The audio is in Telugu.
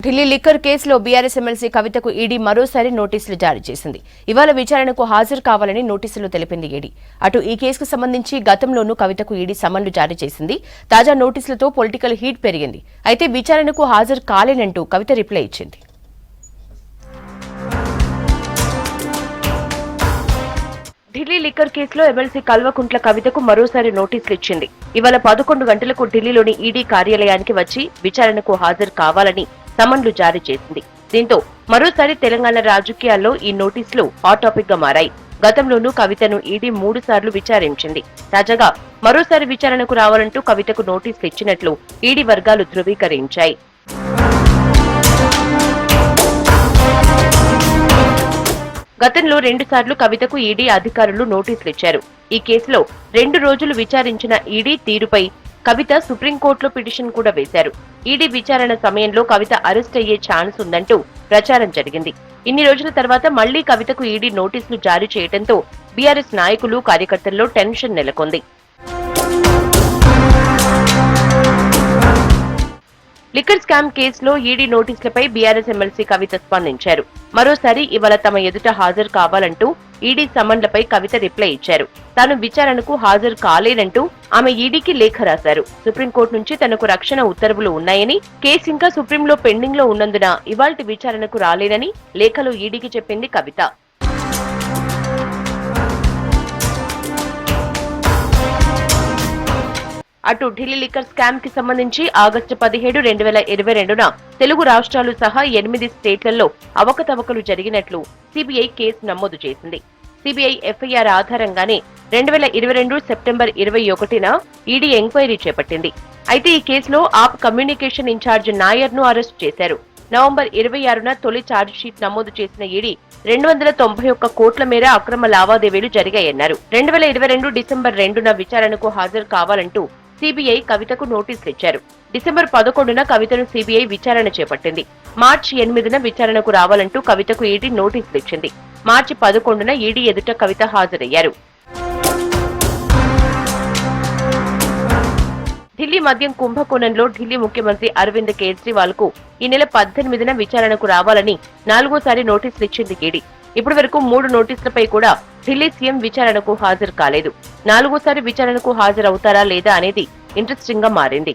ఢిల్లీ లిక్కర్ కేసులో బీఆర్ఎస్ ఎమ్మెల్సీ కవితకు ఈడీ మరోసారి నోటీసులు జారీ చేసింది. ఇవాళ విచారణకు హాజరు కావాలని నోటీసులు తెలిపింది ఈడీ. అటు ఈ కేసుకు సంబంధించి గతంలోనూ కవితకు ఈడీ సమన్లు జారీ చేసింది. తాజా నోటీసులతో పొలిటికల్ హీట్ పెరిగింది. అయితే విచారణకు హాజరు కాలేనంటూ కవిత రిప్లై ఇచ్చింది. ఢిల్లీ లిక్కర్ కేసులో ఎమ్మెల్సీ కల్వకుంట్ల కవితకు మరోసారి నోటీసులు ఇచ్చింది. ఇవాళ 11 గంటలకు ఢిల్లీలోని ఈడీ కార్యాలయానికి వచ్చి విచారణకు హాజరు కావాలని సమన్లు జారీ చేసింది. దీంతో మరోసారి తెలంగాణ రాజకీయాల్లో ఈ నోటీసులు హాట్ టాపిక్ గా మారాయి. గతంలోనూ కవితను ఈడీ 3 సార్లు విచారించింది. తాజాగా మరోసారి విచారణకు రావాలంటూ కవితకు నోటీసులు ఇచ్చినట్లు ఈడీ వర్గాలు ధృవీకరించాయి. గతంలో 2 సార్లు కవితకు ఈడీ అధికారులు నోటీసులు ఇచ్చారు. ఈ కేసులో 2 రోజులు విచారించిన ఈడీ తీరుపై కవిత సుప్రీంకోర్టులో పిటిషన్ కూడా వేశారు. ఈడీ విచారణ సమయంలో కవిత అరెస్ట్ అయ్యే ఛాన్స్ ఉందంటూ ప్రచారం జరిగింది. ఇన్ని రోజుల తర్వాత మళ్లీ కవితకు ఈడీ నోటీసులు జారీ చేయడంతో బీఆర్ఎస్ నాయకులు, కార్యకర్తల్లో టెన్షన్ నెలకొంది. లిక్కర్ స్కామ్ కేసులో ఈడీ నోటీసులపై బీఆర్ఎస్ ఎమ్మెల్సీ కవిత స్పందించారు. మరోసారి ఇవాళ తమ ఎదుట హాజరు కావాలంటూ ఈడీ సమన్లపై కవిత రిప్లై ఇచ్చారు. తాను విచారణకు హాజరు కాలేనంటూ ఆమె ఈడీకి లేఖ రాశారు. సుప్రీంకోర్టు నుంచి తనకు రక్షణ ఉత్తర్వులు ఉన్నాయని, కేసు ఇంకా సుప్రీంలో పెండింగ్ లో ఉన్నందున ఇవాల్టి విచారణకు రాలేనని లేఖలో ఈడీకి చెప్పింది కవిత. అటు ఢిల్లీ లిక్కర్ స్కామ్ కి సంబంధించి ఆగస్టు 17, 2022న తెలుగు రాష్ట్రాలు సహా 8 స్టేట్లలో అవకతవకలు జరిగినట్లు సిబిఐ కేసు నమోదు చేసింది. సిబిఐ ఎఫ్ఐఆర్ ఆధారంగానే 2022 సెప్టెంబర్ 21న ఈడీ ఎంక్వైరీ చేపట్టింది. అయితే ఈ కేసులో ఆప్ కమ్యూనికేషన్ ఇన్ఛార్జ్ నాయర్ ను అరెస్ట్ చేశారు. నవంబర్ 26న తొలి ఛార్జిషీట్ నమోదు చేసిన ఈడీ 291 కోట్ల మేర అక్రమ లావాదేవీలు జరిగాయన్నారు. 2022 డిసెంబర్ 2న విచారణకు హాజరు కావాలంటూ సిబిఐ కవితకు నోటీసులు ఇచ్చారు. డిసెంబర్ 11న కవితను సిబిఐ విచారణ చేపట్టింది. మార్చి 8న విచారణకు రావాలంటూ కవితకు ఈడీ నోటీసులు ఇచ్చింది. మార్చి 11న ఈడీ ఎదుట కవిత హాజరయ్యారు. ఢిల్లీ మద్యం కుంభకోణంలో ఢిల్లీ ముఖ్యమంత్రి అరవింద్ కేజ్రీవాల్ కు ఈ నెల 18న విచారణకు రావాలని 4వసారి నోటీసులు ఇచ్చింది ఈడీ. ఇప్పటి వరకు 3 నోటీసులపై కూడా ఢిల్లీ సీఎం విచారణకు హాజరు కాలేదు. 4వసారి విచారణకు హాజరవుతారా లేదా అనేది ఇంట్రెస్టింగ్ గా మారింది.